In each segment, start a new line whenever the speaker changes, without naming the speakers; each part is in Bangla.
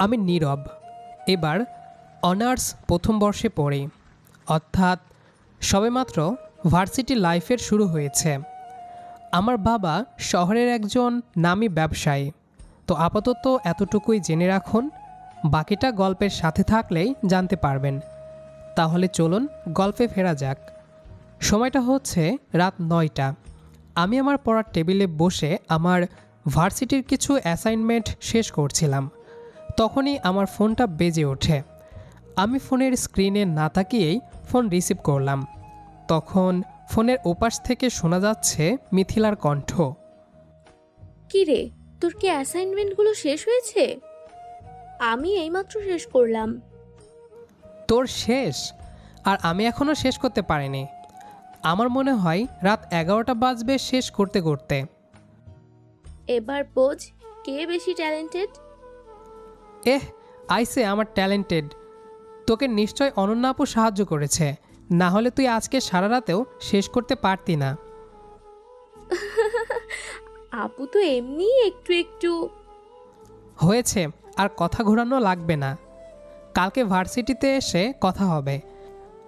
আমি নীরব। এবার অনার্স প্রথম বর্ষে পড়ি, অর্থাৎ সবেমাত্র ভার্সিটি লাইফের শুরু হয়েছে। আমার বাবা শহরের একজন নামী ব্যবসায়ী, তো আপাতত এতটুকুই জেনে রাখুন, বাকিটা গল্পের সাথে থাকলেই জানতে পারবেন। তাহলে চলুন গল্পে ফেরা যাক। সময়টা হচ্ছে রাত 9টা। আমি আমার পড়ার টেবিলে বসে আমার ভার্সিটির কিছু অ্যাসাইনমেন্ট শেষ করছিলাম। তখনই আমার ফোনটা বেজে ওঠে। আমি ফোনের স্ক্রিনে না তাকিয়েই ফোন রিসিভ করলাম। তখন ফোনের ওপাশ থেকে শোনা যাচ্ছে মিথিলার কণ্ঠ।
কি রে, তোর কি অ্যাসাইনমেন্টগুলো শেষ হয়েছে? আমি এইমাত্র শেষ করলাম।
তোর শেষ? আর আমি এখনও শেষ করতে পারিনি। আমার মনে হয় রাত 11টা বাজবে শেষ করতে করতে।
এবার বোঝ কে বেশি ট্যালেন্টেড।
আইসে আমার ট্যালেন্টেড। তোকে নিশ্চয় অনন্যা আপু সাহায্য করেছে, না হলে তুই আজকে সারা রাতেও শেষ করতে পারতি না।
আপু তো এমনি একটু একটু।
হয়েছে, আর কথা ঘোরানো লাগবে না। কালকে ভার্সিটিতে এসে কথা হবে।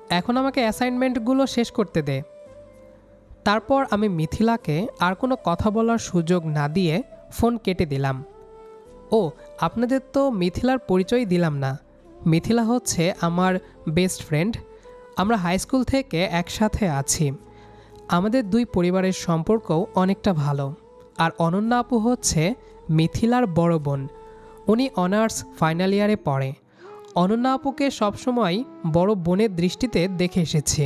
এখন আমাকে অ্যাসাইনমেন্টগুলো শেষ করতে দে। তারপর আমি মিথিলাকে আর কোনো কথা বলার সুযোগ না দিয়ে ফোন কেটে দিলাম। ও, আপনাদের তো মিথিলার পরিচয় দিলাম না। মিথিলা হচ্ছে আমার বেস্ট ফ্রেন্ড। আমরা হাই স্কুল থেকে একসাথে আছি। আমাদের দুই পরিবারের সম্পর্কও অনেকটা ভালো। আর অনন্যা আপু হচ্ছে মিথিলার বড় বোন। উনি অনার্স ফাইনাল ইয়ারে পড়ে। অনন্যা আপুকে সবসময় বড় বোনের দৃষ্টিতে দেখে এসেছি,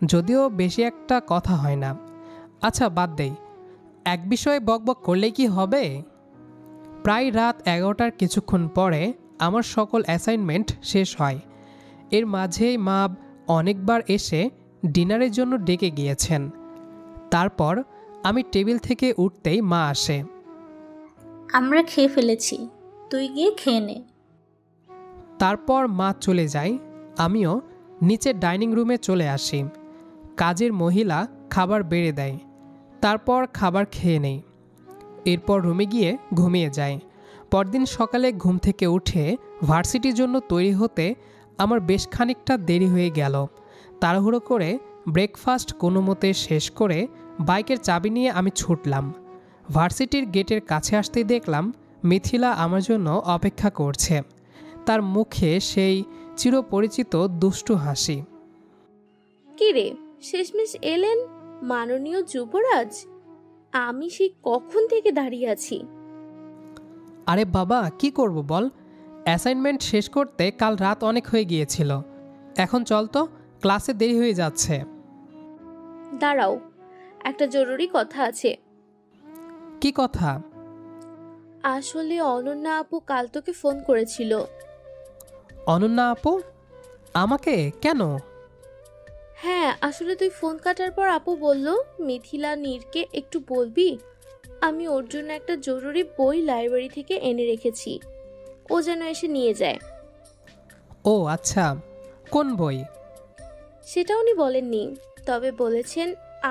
যদিও বেশি একটা কথা হয় না। আচ্ছা বাদ দেই, এক বিষয়ে বকবক করলেই কি হবে? প্রায় রাত 11টার কিছুক্ষণ পরে আমার সকল অ্যাসাইনমেন্ট শেষ হয়। এর মাঝেই মা অনেকবার এসে ডিনারের জন্য ডেকে গিয়েছেন। তারপর আমি টেবিল থেকে উঠতেই মা আসে।
আমরা খেয়ে ফেলেছি, তুই গিয়ে খেয়ে নে।
তারপর মা চলে যায়। আমিও নিচের ডাইনিং রুমে চলে আসি। কাজের মহিলা খাবার বেড়ে দেয়। তারপর খাবার খেয়ে নেই। এরপর রুমে গিয়ে ঘুমিয়ে যাই। পরদিন সকালে ঘুম থেকে উঠে ভার্সিটির জন্য তৈরি হতে আমার বেশ খানিকটা দেরি হয়ে গেল। তাড়াহুড়ো করে ব্রেকফাস্ট কোনো মতে শেষ করে বাইকের চাবি নিয়ে আমি ছুটলাম। ভার্সিটির গেটের কাছে আসতেই দেখলাম মিথিলা আমার জন্য অপেক্ষা করছে। তার মুখে সেই চিরপরিচিত দুষ্টু হাসি।
কি রে, শেষমেশ এলেন মাননীয় যুবরাজ। আমি সেই কখন থেকে দাঁড়িয়ে আছি।
আরে বাবা, কি করব বল? অ্যাসাইনমেন্ট শেষ করতে কাল রাত অনেক হয়ে গিয়েছিল। এখন চল তো, ক্লাসে দেরি হয়ে যাচ্ছে।
দাঁড়াও, একটা জরুরি কথা আছে।
কি কথা?
আসলে অনন্যা আপু কাল তোকে ফোন করেছিল।
অনন্যা আপু? আমাকে কেন?
হ্যাঁ, আসলে তুই ফোন কাটার পর আপু বলল মিথিলা নীরকে একটু বলবি, আমি ওর জন্য একটা জরুরি বই লাইব্রেরি থেকে এনে রেখেছি, ও যেন এসে নিয়ে যায়।
ও আচ্ছা, কোন বই?
সেটা উনি বলেননি, তবে বলেছেন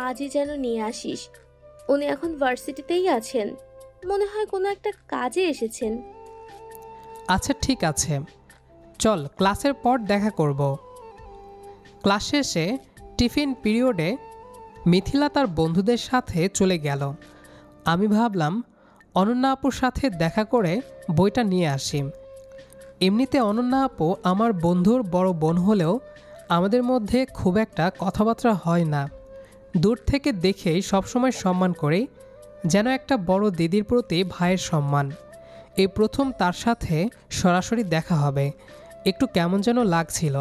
আজই যেন নিয়ে আসিস। উনি এখন ভার্সিটিতেই আছেন, মনে হয় কোনো একটা কাজে এসেছেন।
আচ্ছা ঠিক আছে, চল ক্লাসের পর দেখা করব। ক্লাস শেষে টিফিন পিরিয়ডে মিথিলা তার বন্ধুদের সাথে চলে গেল। আমি ভাবলাম অনন্যা আপুর সাথে দেখা করে বইটা নিয়ে আসি। এমনিতে অনন্যা আপু আমার বন্ধুর বড় বোন হলেও আমাদের মধ্যে খুব একটা কথাবার্তা হয় না। দূর থেকে দেখেই সবসময় সম্মান করি, যেন একটা বড় দিদির প্রতি ভাইয়ের সম্মান। এই প্রথম তার সাথে সরাসরি দেখা হবে, একটু কেমন যেন লাগছিল।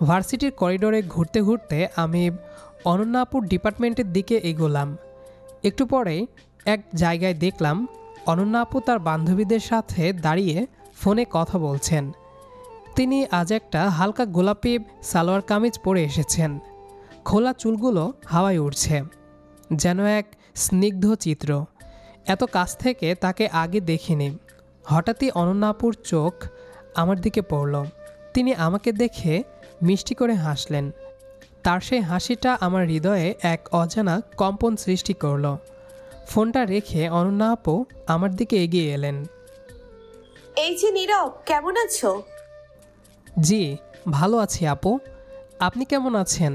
ভার্সিটির করিডোরে ঘুরতে ঘুরতে আমি অনন্যা আপুর ডিপার্টমেন্টের দিকে এগোলাম। একটু পরেই এক জায়গায় দেখলাম অনন্যা আপু তার বান্ধবীদের সাথে দাঁড়িয়ে ফোনে কথা বলছেন। তিনি আজ একটা হালকা গোলাপি সালোয়ার কামিজ পরে এসেছেন। খোলা চুলগুলো হাওয়ায় উড়ছে, যেন এক স্নিগ্ধ চিত্র। এত কাছ থেকে তাকে আগে দেখিনি। হঠাৎই অনন্যা আপুর চোখ আমার দিকে পড়ল। তিনি আমাকে দেখে মিষ্টি করে হাসলেন। তার সেই হাসিটা আমার হৃদয়ে এক অজানা কম্পন সৃষ্টি করল। ফোনটা রেখে অনন্যা আপু আমার দিকে এগিয়ে এলেন।
এই যে নীরব, কেমন আছো?
জি, ভালো আছি আপু। আপনি কেমন আছেন?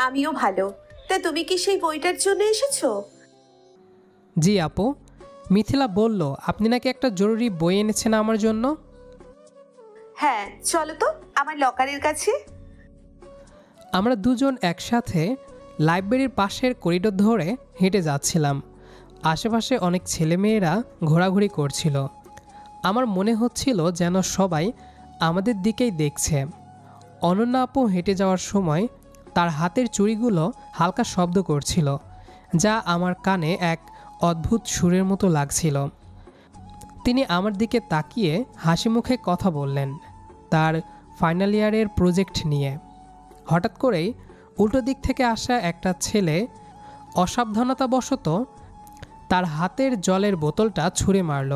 আমিও ভালো। তা তুমি কি সেই বইটার জন্য এসেছো?
জি আপু, মিথিলা বলল আপনি নাকি একটা জরুরি বই এনেছেন আমার জন্য।
হ্যাঁ, চলো তো আমার লকারের কাছে।
আমরা দুজন একসাথে লাইব্রেরির পাশের করিডোর ধরে হেঁটে যাচ্ছিলাম। আশেপাশে অনেক ছেলেমেয়েরা ঘোরাঘুরি করছিল। আমার মনে হচ্ছিল যেন সবাই আমাদের দিকেই দেখছে। অনন্যা আপু হেঁটে যাওয়ার সময় তার হাতের চুড়িগুলো হালকা শব্দ করছিল, যা আমার কানে এক অদ্ভুত সুরের মতো লাগছিল। তিনি আমার দিকে তাকিয়ে হাসি মুখে কথা বললেন তার ফাইনাল ইয়ারের প্রজেক্ট নিয়ে। হঠাৎ করেই উল্টো দিক থেকে আসা একটা ছেলে অসাবধানতাবশত তার হাতের জলের বোতলটা ছুঁড়ে মারল।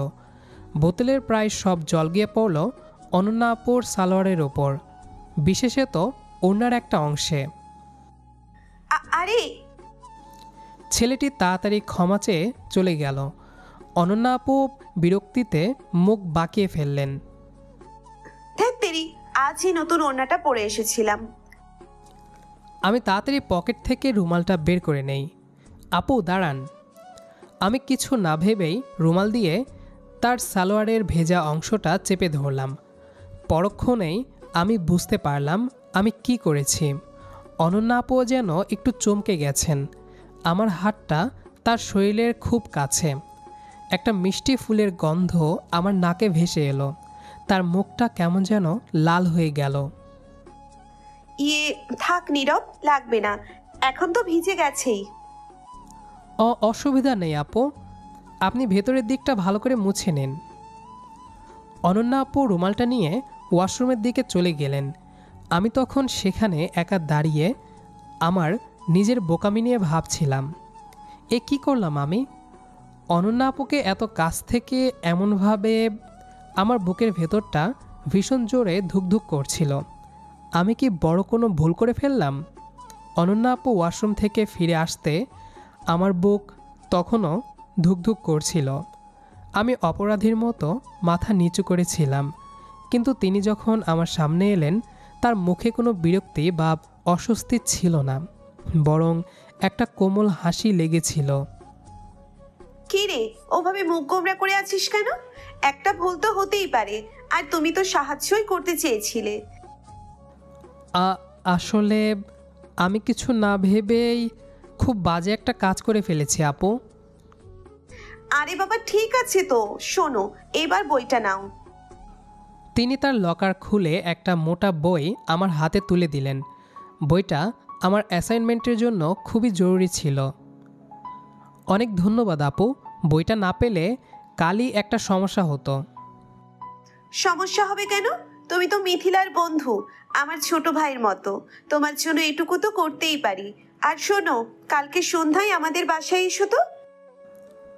বোতলের প্রায় সব জল গিয়ে পড়ল অনন্যা আপুর সালোয়ারের ওপর, বিশেষত ওড়নার একটা অংশে।
আরে!
ছেলেটি তাড়াতাড়ি ক্ষমা চেয়ে চলে গেল। অনন্যা আপু বিরক্তিতে মুখ বাঁকিয়ে ফেললেন।
ধ্যাত্তেরি, আজই নতুন ওড়নাটা পরে এসেছিলাম।
আমি তাড়াতাড়ি পকেট থেকে রুমালটা বের করে নেই। আপু দাঁড়ান। আমি কিছু না ভেবেই রুমাল দিয়ে তার সালোয়ারের ভেজা অংশটা চেপে ধরলাম। পরক্ষণেই আমি বুঝতে পারলাম আমি কি করেছি। অনন্যা আপুও যেন একটু চমকে গেছেন। আমার হাতটা তার শরীরের খুব কাছে। একটা মিষ্টি ফুলের গন্ধ আমার নাকে ভেসে এলো। তার মুখটা কেমন যেন লাল হয়ে গেল।
ইয়ে, থাক নীরব, লাগবে না, এখন তো ভিজে গেছেই।
অসুবিধা নেই আপু, আপনি ভেতরের দিকটা ভালো করে মুছে নিন। অনন্যা আপু রুমালটা নিয়ে ওয়াশরুমের দিকে চলে গেলেন। আমি তখন সেখানে একা দাঁড়িয়ে আমার নিজের বোকামি নিয়ে ভাবছিলাম, এ কি করলাম আমি? অনন্যা আপুকে এত কাছ থেকে এমনভাবে। আমার বুকের ভেতরটা ভীষণ জোরে ধুকধুক করছিল। আমি কি বড় কোনো ভুল করে ফেললাম? অনন্যা আপু ওয়াশরুম থেকে ফিরে আসতে আমার বুক তখনও ধুকধুক করছিল। আমি অপরাধীর মতো মাথা নিচু করেছিলাম, কিন্তু তিনি যখন আমার সামনে এলেন তার মুখে কোনো বিরক্তি বা অস্বস্তি ছিল না, বরং একটা কোমল হাসি লেগেছিল।
কি রে, ওভাবে মুখ গোমরা করে আছিস কেন? একটা ভুল তো হতেই পারে, আর তুমি তো সাহায্যই করতে চেয়েছিলে।
আসলে আমি কিছু না ভেবেই খুব বাজে একটা কাজ করে ফেলেছি আপু।
আরে বাবা, ঠিক আছে তো, শোনো, এবার বইটা নাও।
তিনি তার লকার খুলে একটা মোটা বই আমার হাতে তুলে দিলেন। বইটা আমার অ্যাসাইনমেন্টের জন্য খুবই জরুরি ছিল। অনেক ধন্যবাদ আপু, বইটা না পেলে কালই একটা সমস্যা হতো।
সমস্যা হবে কেন? তুমি তো মিথিলার বন্ধু, আমার ছোট ভাইয়ের মতো। তোমার জন্য এটুকু তো করতেই পারি। আর শোনো, কালকে সন্ধ্যায় আমাদের বাসায় এসো তো।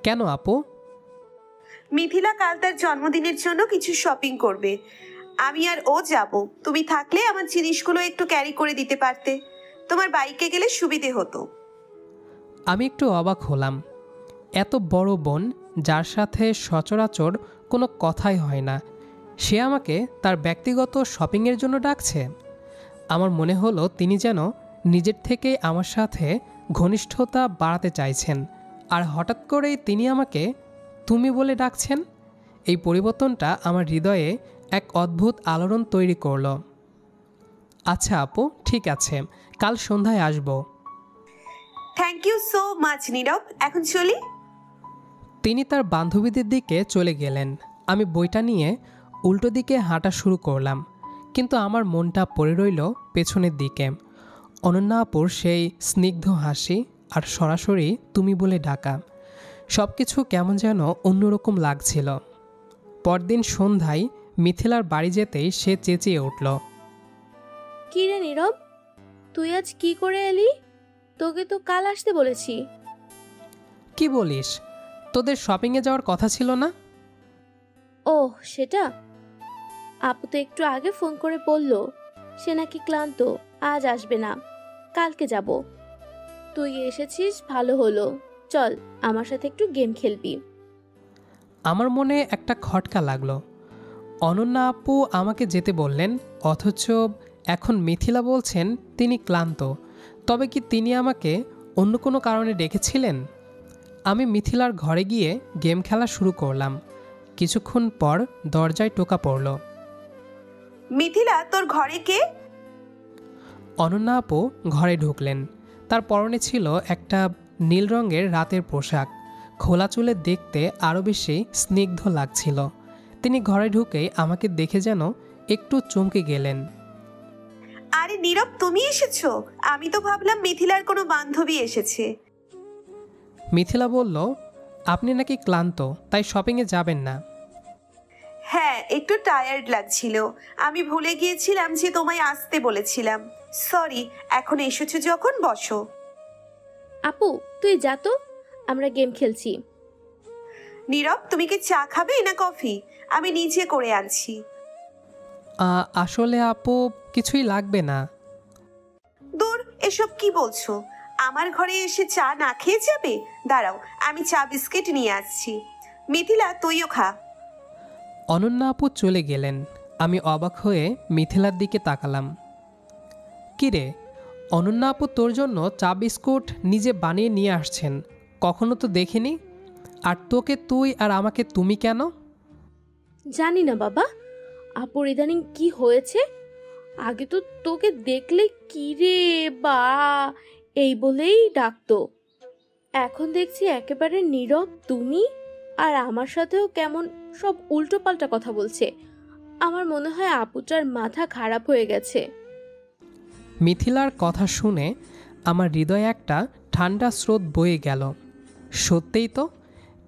কেন আপু?
মিথিলা কাল তার জন্মদিনের জন্য কিছু শপিং করবে। আমি আর ও যাব। তুমি থাকলে আমার জিনিসগুলো একটু ক্যারি করে দিতে পারতে। তোমার বাইকে গেলে সুবিধে হতো।
আমি একটু অবাক হলাম। এত বড় বোন, যার সাথে সচরাচর কোনো কথাই হয় না, সে আমাকে তার ব্যক্তিগত শপিংয়ের জন্য ডাকছে। আমার মনে হলো তিনি যেন নিজের থেকে আমার সাথে ঘনিষ্ঠতা বাড়াতে চাইছেন, আর হঠাৎ করেই তিনি আমাকে তুমি বলে ডাকছেন। এই পরিবর্তনটা আমার হৃদয়ে এক অদ্ভুত আলোড়ন তৈরি করল। আচ্ছা আপু, ঠিক আছে, কাল সন্ধ্যায় আসব।
থ্যাংক ইউ সো মাচ নীরব, এখন চলি।
তিনি তার বান্ধবীদের দিকে চলে গেলেন। আমি বইটা নিয়ে উল্টো দিকে হাঁটা শুরু করলাম, কিন্তু আমার মনটা পড়ে রইল পেছনের দিকে। অনন্যা আপুর সেই স্নিগ্ধ হাসি আর সরাসরি তুমি বলে ডাকা, সব কিছু কেমন যেন অন্যরকম লাগছিল। পরদিন সন্ধ্যায় মিথিলার বাড়ি যেতেই সে চেঁচিয়ে উঠল,
কি রে নীরব, তুই আজ কি করে এলি? তোকে তো কাল আসতে বলেছি।
কি বলিস? তোদের শপিংয়ে যাওয়ার কথা ছিল না?
ওহ, সেটা? আপু তো একটু আগে ফোন করে বলল সে নাকি ক্লান্ত, আজ আসবে না, কালকে যাব। তুই এসেছিস, ভালো হলো। চল আমার সাথে একটু গেম খেলবি।
আমার মনে একটা খটকা লাগলো। অনন্যা আপু আমাকে যেতে বললেন, অথচ এখন মিথিলা বলছেন তিনি ক্লান্ত। তবে কি তিনি আমাকে অন্য কোনো কারণে ডেকেছিলেন? আমি মিথিলার ঘরে গিয়ে গেম খেলা শুরু করলাম। কিছুক্ষণ পর দরজায় টোকা পড়ল।
মিথিলা, তোর ঘরে কে?
অনন্যা আপু ঘরে ঢুকলেন। তার পরনে ছিল একটা নীল রঙের রাতের পোশাক। খোলা চুলে দেখতে আরও বেশি স্নিগ্ধ লাগছিল। তিনি ঘরে ঢুকেই আমাকে দেখে যেন একটু চমকে গেলেন।
আরে নীরব, তুমি এসেছো? আমি তো ভাবলাম মিথিলার কোনো বান্ধবী এসেছে।
মিথিলা বলল, আপনি নাকি ক্লান্ত, তাই শপিংয়ে যাবেন না?
হ্যাঁ, একটু টায়ার্ড লাগছিল। আমি ভুলে গিয়েছিলাম যে তোমায় আসতে বলেছিলাম। সরি, এখন এসেছো যখন বসো।
আপু তুই যা তো, আমরা গেম খেলছি।
নীরব, তুমি কি চা খাবে না কফি? আমি নিজে করে আনছি।
আসলে আপু কিছুই লাগবে না।
দূর, এসব কি বলছো? আমার ঘরে এসে চা না খেয়ে যাবে? দাঁড়াও, আমি চা বিস্কিট নিয়ে আসছি। মিথিলা, তুইও খা।
অনন্যা আপু চলে গেলেন। আমি অবাক হয়ে মিথিলার দিকে তাকালাম। কিরে, অনন্যা আপু তোর জন্য চা বিস্কুট নিজে বানিয়ে নিয়ে আসছেন, কখনো তো দেখিনি। আর তোকে তুই আর আমাকে তুমি কেন?
জানি না বাবা, আপুর ইদানিং কি হয়েছে। আগে তো তোকে দেখলে কি রে বা এই বলেই ডাকতো, এখন দেখছি একেবারে নীরব তুমি, আর আমার সাথেও কেমন সব উল্টো পাল্টা কথা বলছে। আমার মনে হয় আপুটার মাথা খারাপ হয়ে গেছে।
মিথিলার কথা শুনে আমার হৃদয়ে একটা ঠান্ডা স্রোত বয়ে গেল। সত্যিই তো,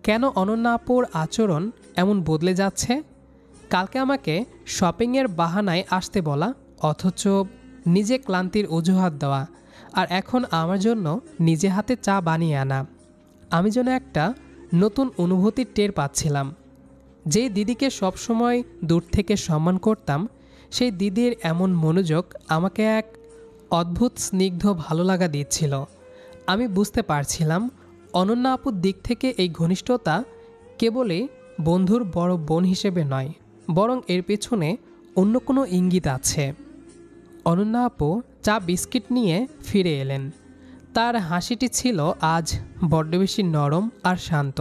কেন অনন্যা আপুর আচরণ এমন বদলে যাচ্ছে? কালকে আমাকে শপিংয়ের বাহানায় আসতে বলা, অথচ নিজে ক্লান্তির অজুহাত দেওয়া, আর এখন আমার জন্য নিজে হাতে চা বানিয়ে আনা। আমি যেন একটা নতুন অনুভূতির টের পাচ্ছিলাম। যেই দিদিকে সবসময় দূর থেকে সম্মান করতাম, সেই দিদির এমন মনোযোগ আমাকে এক অদ্ভুত স্নিগ্ধ ভালো লাগা দিচ্ছিল। আমি বুঝতে পারছিলাম অনন্যা আপুর দিক থেকে এই ঘনিষ্ঠতা কেবলই বন্ধুর বড় বোন হিসেবে নয়, বরং এর পেছনে অন্য কোনো ইঙ্গিত আছে। অনন্যা আপু চা বিস্কিট নিয়ে ফিরে এলেন। তার হাসিটি ছিল আজ বড্ড বেশি নরম আর শান্ত।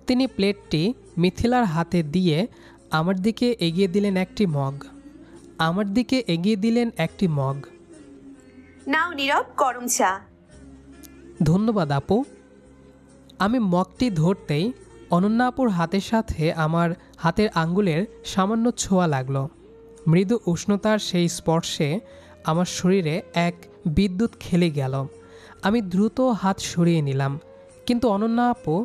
তিনি প্লেটটি মিথিলার হাতে দিয়ে আমার দিকে এগিয়ে দিলেন একটি মগ।
নাও নীরব, গরম চা।
ধন্যবাদ আপু। আমি মগটি ধরতেই অনন্যা আপুর হাতের সাথে আমার হাতের আঙ্গুলের সামান্য ছোঁয়া লাগলো। মৃদু উষ্ণতার সেই স্পর্শে আমার শরীরে এক বিদ্যুৎ খেলে গেল। আমি দ্রুত হাত সরিয়ে নিলাম, কিন্তু অনন্যা আপু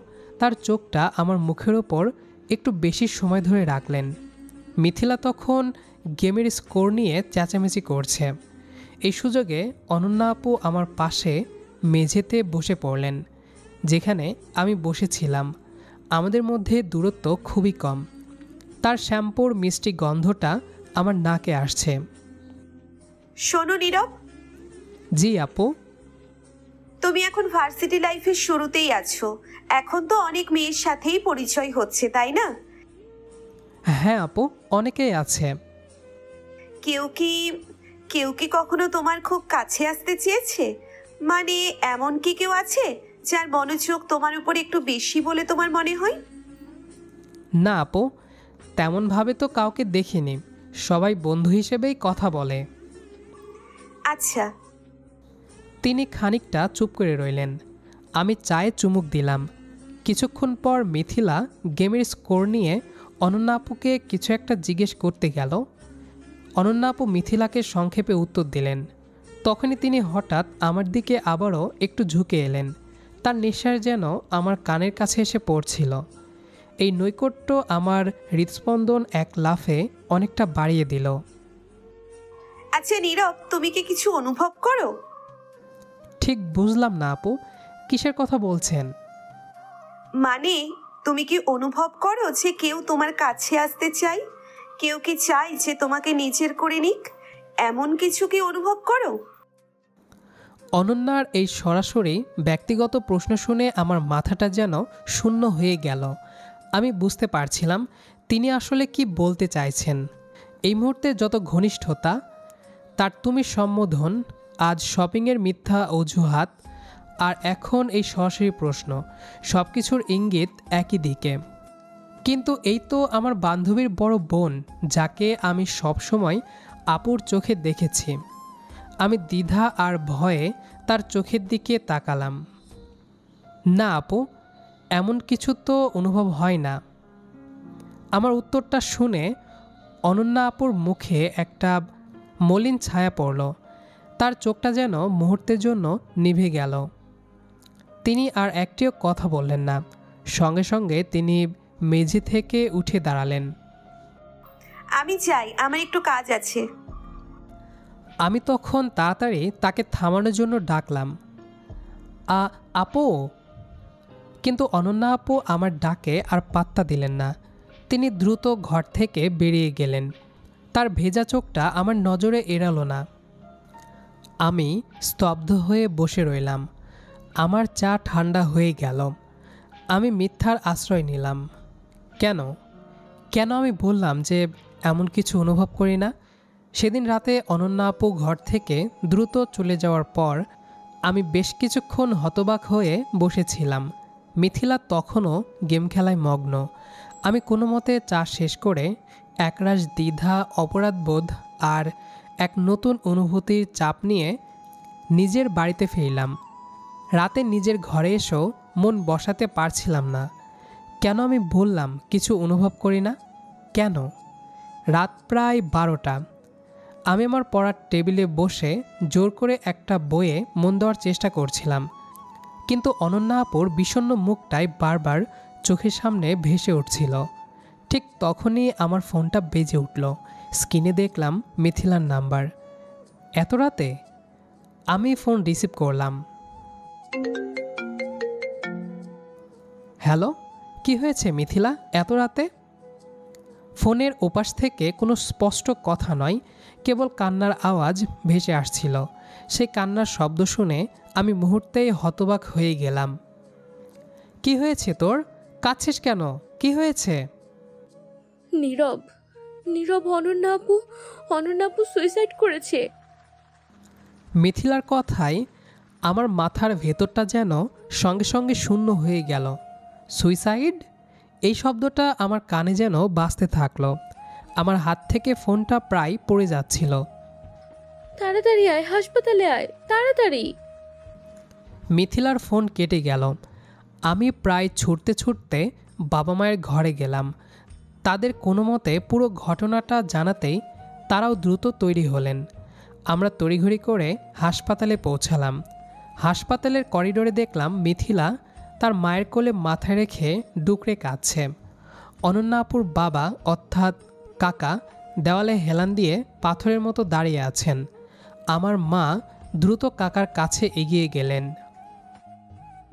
তার চোখটা আমার মুখের ওপর একটু বেশি সময় ধরে রাখলেন। মিথিলা তখন গেমের স্কোর নিয়ে চেঁচামেচি করছে। এই সুযোগে অনন্যা আপু আমার পাশে মেঝেতে বসে পড়লেন, যেখানে আমি বসেছিলাম। আমাদের মধ্যে দূরত্ব খুবই কম। তার শ্যাম্পুর মিষ্টি গন্ধটা আমার নাকে আসছে।
শোনো নীরব।
জি আপু।
তুমি এখন ভার্সিটি লাইফের শুরুতেই আছো। এখন তো অনেক মেয়ের সাথেই পরিচয় হচ্ছে, তাই না?
হ্যাঁ আপু, অনেকেই আছে।
কেউ কি কখনো তোমার খুব কাছে আসতে চেয়েছে? মানে এমন কি কেউ আছে যার মনোযোগ তোমার উপর একটু বেশি বলে তোমার মনে হয়?
না আপু, তেমনভাবে তো কাউকে দেখিনি। সবাই বন্ধু হিসেবেই কথা বলে।
আচ্ছা।
তিনি খানিকটা চুপ করে রইলেন। আমি চায়ে চুমুক দিলাম। কিছুক্ষণ পর মিথিলা গেমের স্কোর নিয়ে অনন্যা আপুকে কিছু একটা জিজ্ঞেস করতে গেল। অনন্যা আপু মিথিলাকে সংক্ষেপে উত্তর দিলেন। তখনই তিনি হঠাৎ আমার দিকে আবারও একটু ঝুঁকে এলেন। তার নিঃশ্বাস যেন আমার কানের কাছে এসে পড়ছিল। এই নৈকট্য আমার হৃদস্পন্দন এক লাফে অনেকটা বাড়িয়ে দিল।
আচ্ছা নীরব, তুমি কি কিছু অনুভব করো?
ঠিক বুঝলাম না আপু, কিসের কথা বলছেন?
মানে তুমি কি অনুভব করো যে কেউ তোমার কাছে আসতে চায়? কেউ কি চায় যে তোমাকে নিজের করে নিক? এমন কিছু কি অনুভব করো?
অনন্যার এই সরাসরি ব্যক্তিগত প্রশ্ন শুনে আমার মাথাটা যেন শূন্য হয়ে গেল। আমি বুঝতে পারছিলাম তিনি আসলে কি বলতে চাইছেন। এই মুহূর্তে যত ঘনিষ্ঠতা, তার তুমি সম্বোধন, আজ শপিংয়ের মিথ্যা অজুহাত, আর এখন এই সরাসরি প্রশ্ন, সব কিছুর ইঙ্গিত একই দিকে। কিন্তু এই তো আমার বান্ধবীর বড় বোন, যাকে আমি সবসময় আপুর চোখে দেখেছি। আমি দ্বিধা আর ভয়ে তার চোখের দিকে তাকালাম। না আপু, এমন কিছু তো অনুভব হয় না। আমার উত্তরটা শুনে অনন্যা আপুর মুখে একটা মলিন ছায়া পড়ল। তার চোখটা যেন মুহূর্তের জন্য নিভে গেল। তিনি আর একটিও কথা বললেন না। সঙ্গে সঙ্গে তিনি মেঝে থেকে উঠে দাঁড়ালেন।
আমি যাই, আমার একটু কাজ আছে।
আমি তখন তাড়াতাড়ি তাকে থামানোর জন্য ডাকলাম, আপু। কিন্তু অনন্যা আপু আমার ডাকে আর পাত্তা দিলেন না। তিনি দ্রুত ঘর থেকে বেরিয়ে গেলেন। তার ভেজা চোখটা আমার নজরে এড়ালো না। আমি স্তব্ধ হয়ে বসে রইলাম। আমার চা ঠান্ডা হয়ে গেল। আমি মিথ্যার আশ্রয় নিলাম। কেন আমি বললাম যে এমন কিছু অনুভব করি না? সেদিন রাতে অনন্যা আপু ঘর থেকে দ্রুত চলে যাওয়ার পর আমি বেশ কিছুক্ষণ হতবাক হয়ে বসেছিলাম। মিথিলা তখনও গেম খেলায় মগ্ন। আমি কোনো মতে চা শেষ করে একরাশ দ্বিধা, অপরাধবোধ আর এক নতুন অনুভূতির চাপ নিয়ে নিজের বাড়িতে ফিরলাম। রাতে নিজের ঘরে এসেও মন বসাতে পারছিলাম না। কেন আমি বললাম কিছু অনুভব করি না? কেন? রাত প্রায় 12টা। আমি আমার পড়ার টেবিলে বসে জোর করে একটা বইয়ে মন দেওয়ার চেষ্টা করছিলাম, কিন্তু অনন্যা আপুর বিষণ্ণ মুখটাই বারবার চোখের সামনে ভেসে উঠছিল। ঠিক তখনই আমার ফোনটা বেজে উঠল। স্ক্রিনে দেখলাম মিথিলার নাম্বার। এত রাতে? আমি ফোন রিসিভ করলাম। হ্যালো, কি হয়েছে মিথিলা, এত রাতে? ফোনের ওপাশ থেকে কোনো স্পষ্ট কথা নয়, কেবল কান্নার আওয়াজ ভেসে আসছিল। সেই কান্নার শব্দ শুনে আমি মুহূর্তেই হতবাক হয়ে গেলাম। কি হয়েছে তোর? কাঁদছিস কেন? কি হয়েছে?
নীরব অনন্যা আপু সুইসাইড করেছে।
মিথিলার কথায় আমার মাথার ভেতরটা যেন সঙ্গে সঙ্গে শূন্য হয়ে গেল। সুইসাইড? এই শব্দটা আমার কানে যেন বাজতে থাকলো। আমার হাত থেকে ফোনটা প্রায় পড়ে যাচ্ছিল।
তাড়াতাড়ি আয়, হাসপাতালে আয়, তাড়াতাড়ি।
মিথিলার ফোন কেটে গেল। আমি প্রায় ছুটতে ছুটতে বাবা মায়ের ঘরে গেলাম। তাদের কোনো মতে পুরো ঘটনাটা জানাতেই তারাও দ্রুত তৈরি হলেন। আমরা তড়িঘড়ি করে হাসপাতালে পৌঁছালাম। হাসপাতালের করিডোরে দেখলাম মিথিলা তার মায়ের কোলে মাথায় রেখে ডুকরে কাঁদছে। অনন্যা আপুর বাবা অর্থাৎ কাকা দেওয়ালে হেলান দিয়ে পাথরের মতো দাঁড়িয়ে আছেন। আমার মা দ্রুত কাকার কাছে এগিয়ে গেলেন।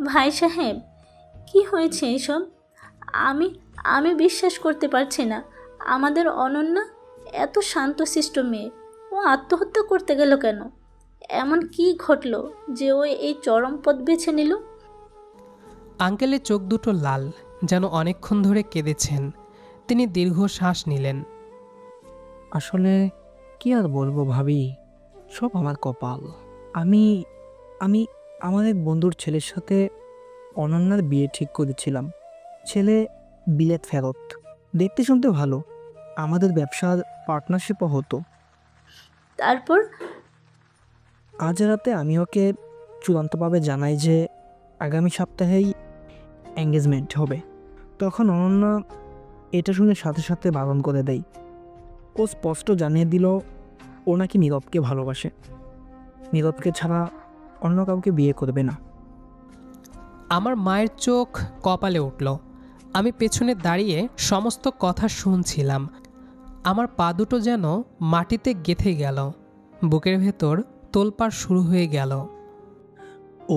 ভাই সাহেব, কি হয়েছে এসব? আমি আমি বিশ্বাস করতে পারছি না। আমাদের অনন্যা এত শান্তশিষ্ট মেয়ে, ও আত্মহত্যা করতে গেল কেন? এমন কি ঘটলো যে ও এই চরম পথ বেছে নিল?
আঙ্কেলের চোখ দুটো লাল, যেন অনেকক্ষণ ধরে কেঁদেছেন। তিনি দীর্ঘ শ্বাস নিলেন।
আসলে কি আর বলবো ভাবি, সব আমার কপাল। আমি আমি আমার এক বন্ধুর ছেলের সাথে অনন্যার বিয়ে ঠিক করেছিলাম। ছেলে বিলেত ফেরত, দেখতে শুনতে ভালো, আমাদের ব্যবসার পার্টনারশিপও হতো।
তারপর
আজ রাতে আমি ওকে চূড়ান্তভাবে জানাই যে আগামী সপ্তাহেই এঙ্গেজমেন্ট হবে। তখন অনন্যা এটা শুনে সাথে সাথে বারণ করে দেয়। ও স্পষ্ট জানিয়ে দিল ও নাকি নীরবকে ভালোবাসে, নীরবকে ছাড়া অন্য কাউকে বিয়ে করবে না।
আমার মায়ের চোখ কপালে উঠল। আমি পেছনে দাঁড়িয়ে সমস্ত কথা শুনছিলাম। আমার পা দুটো যেন মাটিতে গেঁথে গেল। বুকের ভেতর তোলপাড় শুরু হয়ে গেল।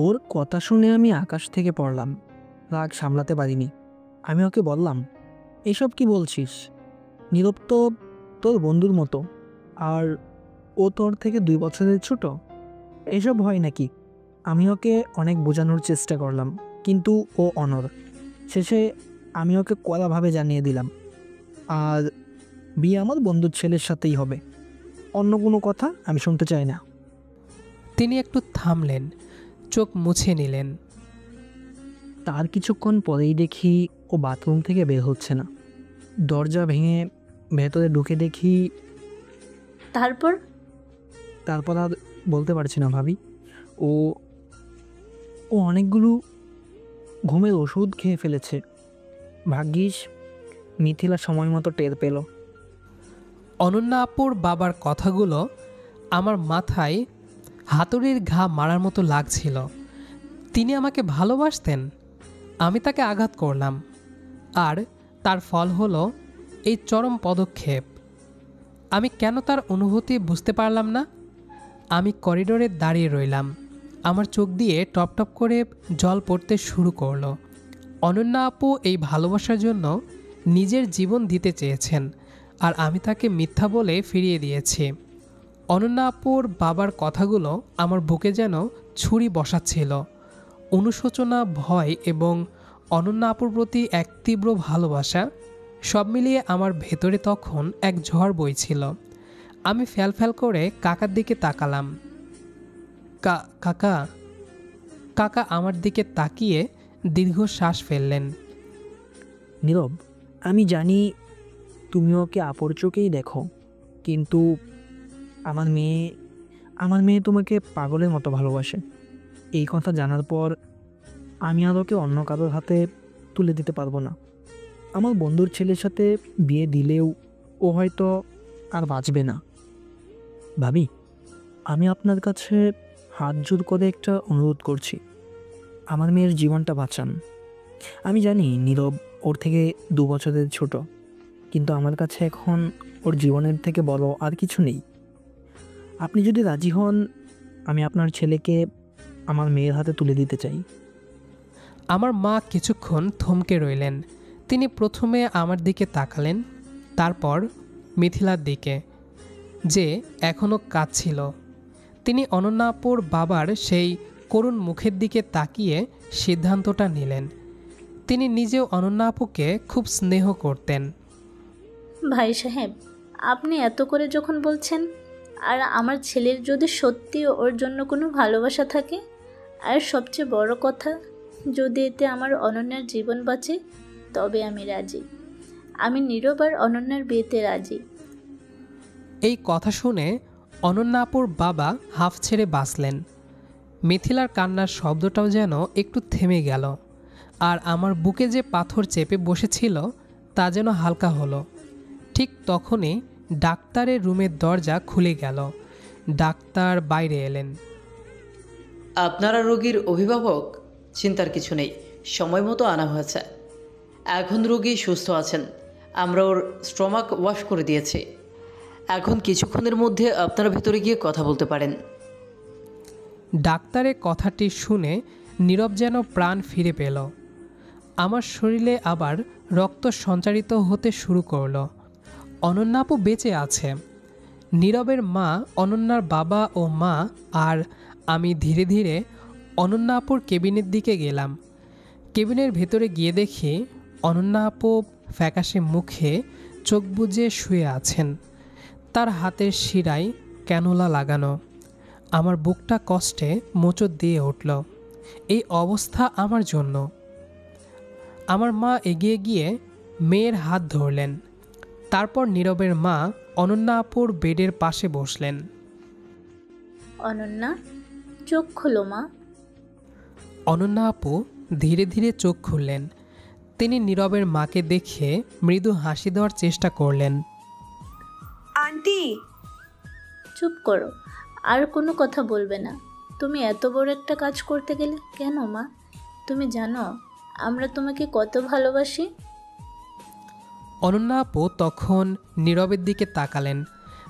ওর কথা শুনে আমি আকাশ থেকে পড়লাম। রাগ সামলাতে পারিনি। আমি ওকে বললাম, এসব কি বলছিস? নীরব তো তোর বন্ধুর মতো, আর ও তোর থেকে 2 বছরের ছোট। এসব হয় নাকি? আমি ওকে অনেক বোঝানোর চেষ্টা করলাম, কিন্তু ও অনড়। শেষে আমি ওকে কড়াভাবে জানিয়ে দিলাম, আর বিয়ে আমার বন্ধুর ছেলের সাথেই হবে। অন্য কোনো কথা আমি শুনতে চাই না।
তিনি একটু থামলেন, চোখ মুছে নিলেন।
তার কিছুক্ষণ পরেই দেখি ও বাথরুম থেকে বের হচ্ছে না। দরজা ভেঙে ভেতরে ঢুকে দেখি।
তারপর?
তারপর আর বলতে পারছি না ভাবি। ও ও অনেকগুলো ঘুমের ওষুধ খেয়ে ফেলেছে। ভাগ্যিস মিথিলা সময় মতো টের পেল।
অনন্যা আপুর বাবার কথাগুলো আমার মাথায় হাতুড়ির ঘা মারার মতো লাগছিল। তিনি আমাকে ভালোবাসতেন, আমি তাকে আঘাত করলাম, আর তার ফল হলো এই চরম পদক্ষেপ। আমি কেন তার অনুভূতি বুঝতে পারলাম না? আমি করিডোরে দাঁড়িয়ে রইলাম। আমার চোখ দিয়ে টপ টপ করে জল পড়তে শুরু করলো। অনন্যা আপু এই ভালোবাসার জন্য নিজের জীবন দিতে চেয়েছেন, আর আমি তাকে মিথ্যা বলে ফিরিয়ে দিয়েছি। অনন্যা আপুর বাবার কথাগুলো আমার বুকে যেন ছুরি বসাচ্ছিল। অনুশোচনা, ভয় এবং অনন্যা আপুর প্রতি এক তীব্র ভালোবাসা, সব মিলিয়ে আমার ভেতরে তখন এক ঝড় বইছিল। আমি ফ্যাল করে কাকার দিকে তাকালাম। কাকা কাকা আমার দিকে তাকিয়ে দীর্ঘ শ্বাস ফেললেন।
নীরব, আমি জানি তুমি ওকে আপর চোখেই দেখো, কিন্তু আমার মেয়ে তোমাকে পাগলের মতো ভালোবাসে। এই কথা জানার পর আমি আর ওকে অন্য কারোর হাতে তুলে দিতে পারবো না। আমার বন্ধুর ছেলের সাথে বিয়ে দিলেও ও হয়তো আর বাঁচবে না। ভাবি, আমি আপনার কাছে হাত জোর করে একটা অনুরোধ করছি, আমার মেয়ের জীবনটা বাঁচান। আমি জানি নীরব ওর থেকে 2 বছরের ছোট, কিন্তু আমার কাছে এখন ওর জীবনের থেকে বড় আর কিছু নেই। আপনি যদি রাজি হন, আমি আপনার ছেলেকে আমার মেয়ের হাতে তুলে দিতে চাই।
আমার মা কিছুক্ষণ থমকে রইলেন। তিনি প্রথমে আমার দিকে তাকালেন, তারপর মিথিলার দিকে, যে এখনও কাঁদছিল। তিনি অনন্যা আপুর বাবার সেই করুণ মুখের দিকে তাকিয়ে সিদ্ধান্তটা নিলেন। তিনি নিজেও অনন্যা আপুকে খুব স্নেহ করতেন।
ভাই সাহেব, আপনি এত করে যখন বলছেন, আর আমার ছেলের যদি সত্যি ওর জন্য কোনো ভালোবাসা থাকে, আর সবচেয়ে বড় কথা, যদি এতে আমার অনন্যার জীবন বাঁচে, তবে আমি রাজি। আমি নীরব আর অনন্যার বিয়েতে রাজি।
এই কথা শুনে অনন্যা আপুর বাবা হাফ ছেড়ে বাঁচলেন। মিথিলার কান্নার শব্দটাও যেন একটু থেমে গেল, আর আমার বুকে যে পাথর চেপে বসেছিল তা যেন হালকা হলো। ঠিক তখনই ডাক্তারের রুমের দরজা খুলে গেল। ডাক্তার বাইরে এলেন।
আপনারা রোগীর অভিভাবক? চিন্তার কিছু নেই, সময় মতো আনা হয়েছে। এখন রোগী সুস্থ আছেন, আমরা ওর স্টমাক ওয়াশ করে দিয়েছি। এখন কিছুক্ষণের মধ্যে আপনারা ভেতরে গিয়ে কথা বলতে পারেন।
ডাক্তারের কথাটি শুনে নীরব যেন প্রাণ ফিরে পেল। আমার শরীরে আবার রক্ত সঞ্চারিত হতে শুরু করলো। অনন্যা আপু বেঁচে আছে। নীরবের মা, অনন্যার বাবা ও মা আর আমি ধীরে ধীরে অনন্যা আপুর কেবিনের দিকে গেলাম। কেবিনের ভেতরে গিয়ে দেখি অনন্যা আপু ফ্যাকাশে মুখে চোখ বুজে শুয়ে আছেন। তার হাতের শিরায় ক্যানোলা লাগানো। আমার বুকটা কষ্টে মোচড় দিয়ে উঠল। এই অবস্থা আমার জন্য। আমার মা এগিয়ে গিয়ে মেয়ের হাত ধরলেন। তারপর নীরবের মা অনন্যা আপুর বেডের পাশে বসলেন।
অনন্যা, চোখ খোলো মা।
অনন্যা আপু ধীরে ধীরে চোখ খুললেন। তিনি নীরবের মাকে দেখে মৃদু হাসি দেওয়ার চেষ্টা করলেন।
আন্টি,
চুপ করো, আর কোনো কথা বলবে না। তুমি এত বড় একটা কাজ করতে গেলে কেন মা? তুমি জানো আমরা তোমাকে কত ভালোবাসি।
অনন্যা আপু তখন নীরবের দিকে তাকালেন।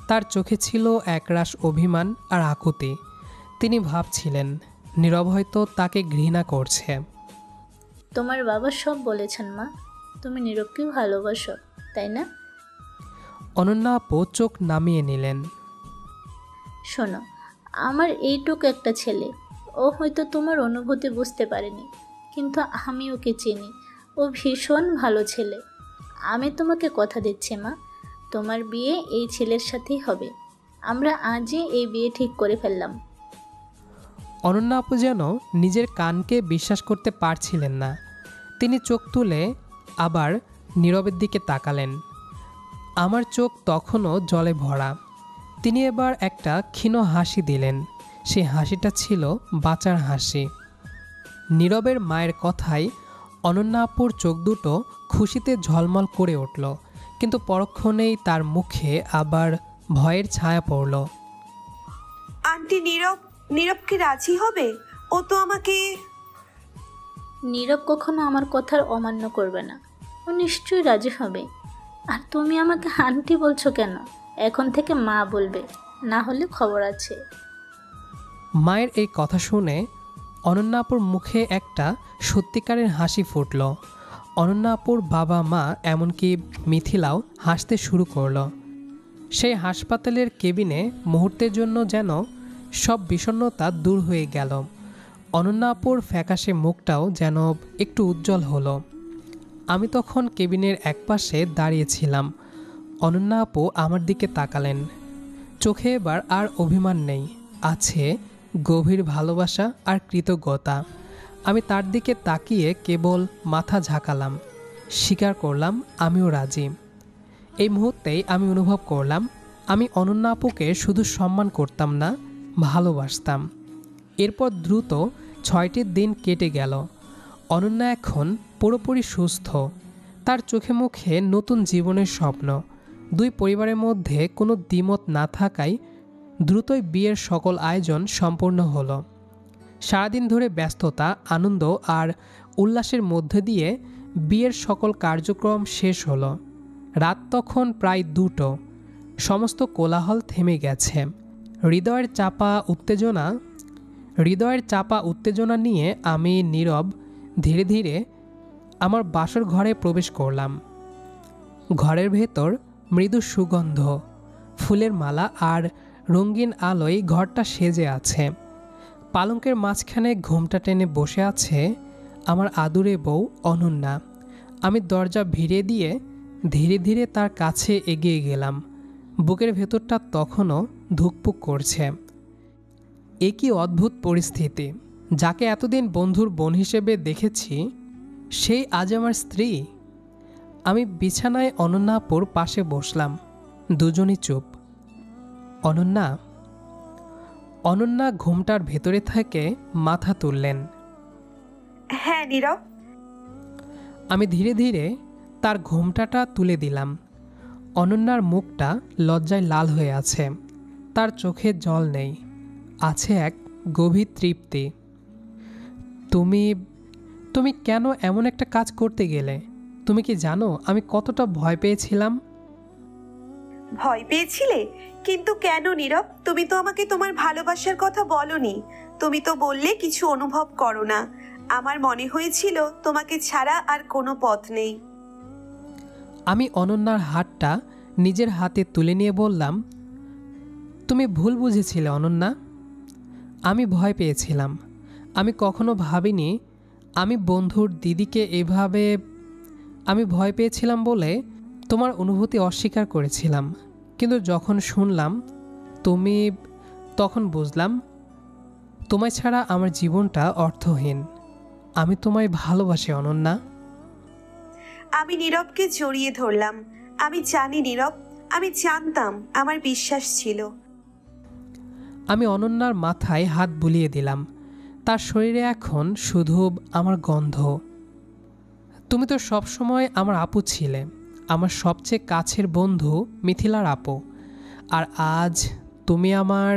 তার চোখে ছিল একরাশ অভিমান আর আকুতি। তিনি ভাবছিলেন নীরব হয়তো তাকে ঘৃণা করছে।
তোমার বাবা সব বলেছেন মা, তুমি নীরবকে ভালোবাসো, তাই না?
অনন্যা আপু চোখ নামিয়ে নিলেন।
শোনো, আমার এইটুকু একটা ছেলে, ও হয়তো তোমার অনুভূতি বুঝতে পারেনি, কিন্তু আমি ওকে চিনি। ও ও ভীষণ ভালো ছেলে। আমি তোমাকে কথা দিচ্ছি মা, তোমার বিয়ে এই ছেলের সাথেই হবে। আমরা আজই এই বিয়ে ঠিক করে ফেললাম।
অনন্যা আপু যেন নিজের কানকে বিশ্বাস করতে পারছিলেন না। তিনি চোখ তুলে আবার নীরবের দিকে তাকালেন। আমার চোখ তখনও জলে ভরা। তিনি এবার একটা ক্ষীণ হাসি দিলেন। সেই হাসিটা ছিল বাঁচার হাসি। নীরবের মায়ের কথায় অনন্যা আপুর চোখ দুটো খুশিতে ঝলমল করে উঠল, কিন্তু পরক্ষণেই তার মুখে আবার ভয়ের ছায়া পড়ল।
আন্টি, নীরব কি রাজি হবে? ও তো আমাকে...
নীরব কখনো আমার কথার অমান্য করবে না, ও নিশ্চয়ই রাজি হবে। আর তুমি আমাকে আন্টি বলছো কেন? এখন থেকে মা বলবে, না হলে খবর আছে।
মায়ের এই কথা শুনে অনন্যা আপুর মুখে একটা সত্যিকারের হাসি ফুটল। অনন্যা আপুর বাবা মা এমনকি মিথিলাও হাসতে শুরু করলো। সেই হাসপাতালের কেবিনে মুহূর্তের জন্য যেন সব বিষণ্ণতা দূর হয়ে গেল। অনন্যা আপুর ফ্যাকাশে মুখটাও যেন একটু উজ্জ্বল হলো। আমি তখন কেবিনের একপাশে দাঁড়িয়েছিলাম। অনন্যা আপু আমার দিকে তাকালেন। চোখে এবার আর অভিমান নেই, আছে গভীর ভালোবাসা আর কৃতজ্ঞতা। আমি তার দিকে তাকিয়ে কেবল মাথা ঝাঁকালাম, স্বীকার করলাম আমিও রাজি। এই মুহূর্তেই আমি অনুভব করলাম আমি অনন্যা আপুকে শুধু সম্মান করতাম না, ভালোবাসতাম। এরপর দ্রুত 6টি দিন কেটে গেল। অনন্যা এখন পুরোপুরি সুস্থ। তার চোখে মুখে নতুন জীবনের স্বপ্ন। দুই পরিবারের মধ্যে কোনো দ্বিমত না থাকায় দ্রুতই বিয়ের সকল আয়োজন সম্পূর্ণ হলো। সারাদিন ধরে ব্যস্ততা, আনন্দ আর উল্লাসের মধ্যে দিয়ে বিয়ের সকল কার্যক্রম শেষ হলো। রাত তখন প্রায় 2টো। সমস্ত কোলাহল থেমে গেছে। হৃদয়ের চাপা উত্তেজনা নিয়ে আমি নীরব ধীরে ধীরে আমার বাসর ঘরে প্রবেশ করলাম। ঘরের ভেতর মৃদু সুগন্ধ, ফুলের মালা আর রঙিন আলোয় ঘরটা সেজে আছে। পালঙ্কের মাঝখানে ঘোমটা টেনে বসে আছে আমার আদুরে বউ অনন্যা। আমি দরজা ভিড়ে দিয়ে ধীরে ধীরে তার কাছে এগিয়ে গেলাম। বুকের ভেতরটা তখনও ধুকপুক করছে। এ কি অদ্ভুত পরিস্থিতি! যাকে এতদিন বন্ধুর বোন হিসেবে দেখেছি, সেই আজ আমার স্ত্রী। আমি বিছানায় অনন্যা আপুর পাশে বসলাম। দুজনই চুপ। অনন্যা ঘোমটার ভেতরে থেকে মাথা তুললেন।
হ্যাঁ নীরব।
আমি ধীরে ধীরে তার ঘোমটাটা তুলে দিলাম। অনন্যার মুখটা লজ্জায় লাল হয়ে আছে। তার চোখে জল নেই, আছে এক গভীর তৃপ্তি। তুমি কেন এমন একটা কাজ করতে গেলে? তুমি কি জানো আমি কতটা ভয় পেয়েছিলাম?
ভয় পেয়েছিলে? কিন্তু কেন নীরব? তুমি তো আমাকে তোমার ভালোবাসার কথা বলনি। তুমি তো বললে কিছু অনুভব করো না। আমার মনে হয়েছিল তোমাকে ছাড়া আর কোনো পথ নেই।
আমি অনন্যার হাতটা নিজের হাতে তুলে নিয়ে বললাম, তুমি ভুল বুঝেছিলে অনন্যা। আমি ভয় পেয়েছিলাম। আমি কখনো ভাবিনি আমি বন্ধুর দিদিকে এভাবে... আমি ভয় পেয়েছিলাম বলে তোমার অনুভূতি অস্বীকার করেছিলাম। কিন্তু যখন শুনলাম তুমি, তখন বুঝলাম তোমায় ছাড়া আমার জীবনটা অর্থহীন। আমি তোমায় ভালোবাসি অনন্যা।
আমি নীরবকে জড়িয়ে ধরলাম। আমি জানি নীরব, আমি জানতাম, আমার বিশ্বাস ছিল।
আমি অনন্যার মাথায় হাত বুলিয়ে দিলাম। তার শরীরে এখন শুধু আমার গন্ধ। তুমি তো সবসময় আমার আপু ছিলে, আমার সবচেয়ে কাছের বন্ধু মিথিলার আপু। আর আজ তুমি আমার...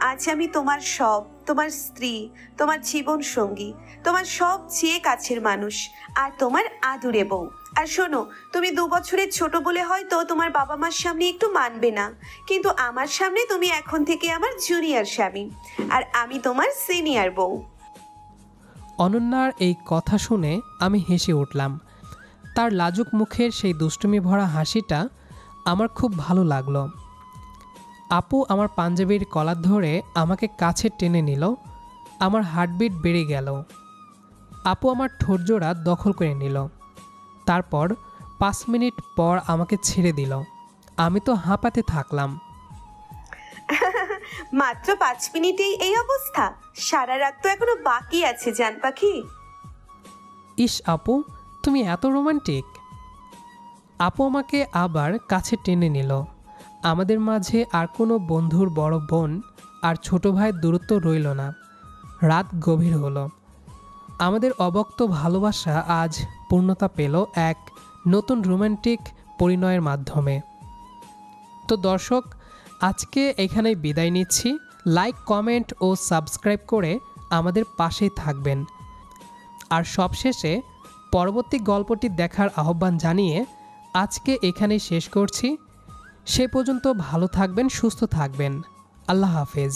আজ আমি তোমার সব, তোমার স্ত্রী, তোমার জীবন সঙ্গী, তোমার সবচেয়ে কাছের মানুষ, আর তোমার আদুরে বউ। আর শোনো, তুমি 2 বছরের ছোট বলে হয়তো তোমার বাবা মার সামনে একটু মানবে না, কিন্তু আমার সামনে তুমি এখন থেকে আমার জুনিয়র স্বামী, আর আমি তোমার সিনিয়র বউ।
অনন্যার এই কথা শুনে আমি হেসে উঠলাম। তার লাজুক মুখের সেই দুষ্টুমি ভরা হাসিটা আমার খুব ভালো লাগলো। আপু আমার পাঞ্জাবির কলার ধরে আমাকে কাছে টেনে নিল। আমার হার্টবিট বেড়ে গেল। আপু আমার ঠোঁটজোড়া দখল করে নিল। তারপর 5 মিনিট পর আমাকে ছেড়ে দিল। আমি তো হাঁপাতে থাকলাম।
মাত্র 5 মিনিটেই এই অবস্থা? সারা রাত তো এখনো বাকি আছে জান পাখি।
ইস আপু, তুমি এত রোমান্টিক। আপু আমাকে আবার কাছে টেনে নিল। আমাদের মাঝে আর কোনো বন্ধুর বড় বোন আর ছোট ভাইয়ের দূরত্ব রইল না। রাত গভীর হলো। আমাদের অবক্ত ভালোবাসা আজ পূর্ণতা পেল এক নতুন রোমান্টিক পরিণয়ের মাধ্যমে। তো দর্শক, আজকে এখানেই বিদায় নিচ্ছি। লাইক, কমেন্ট ও সাবস্ক্রাইব করে আমাদের পাশেই থাকবেন। আর সবশেষে পরবর্তী গল্পটি দেখার আহ্বান জানিয়ে আজকে এখানেই শেষ করছি। সে পর্যন্ত ভালো থাকবেন, সুস্থ থাকবেন। আল্লাহ হাফেজ।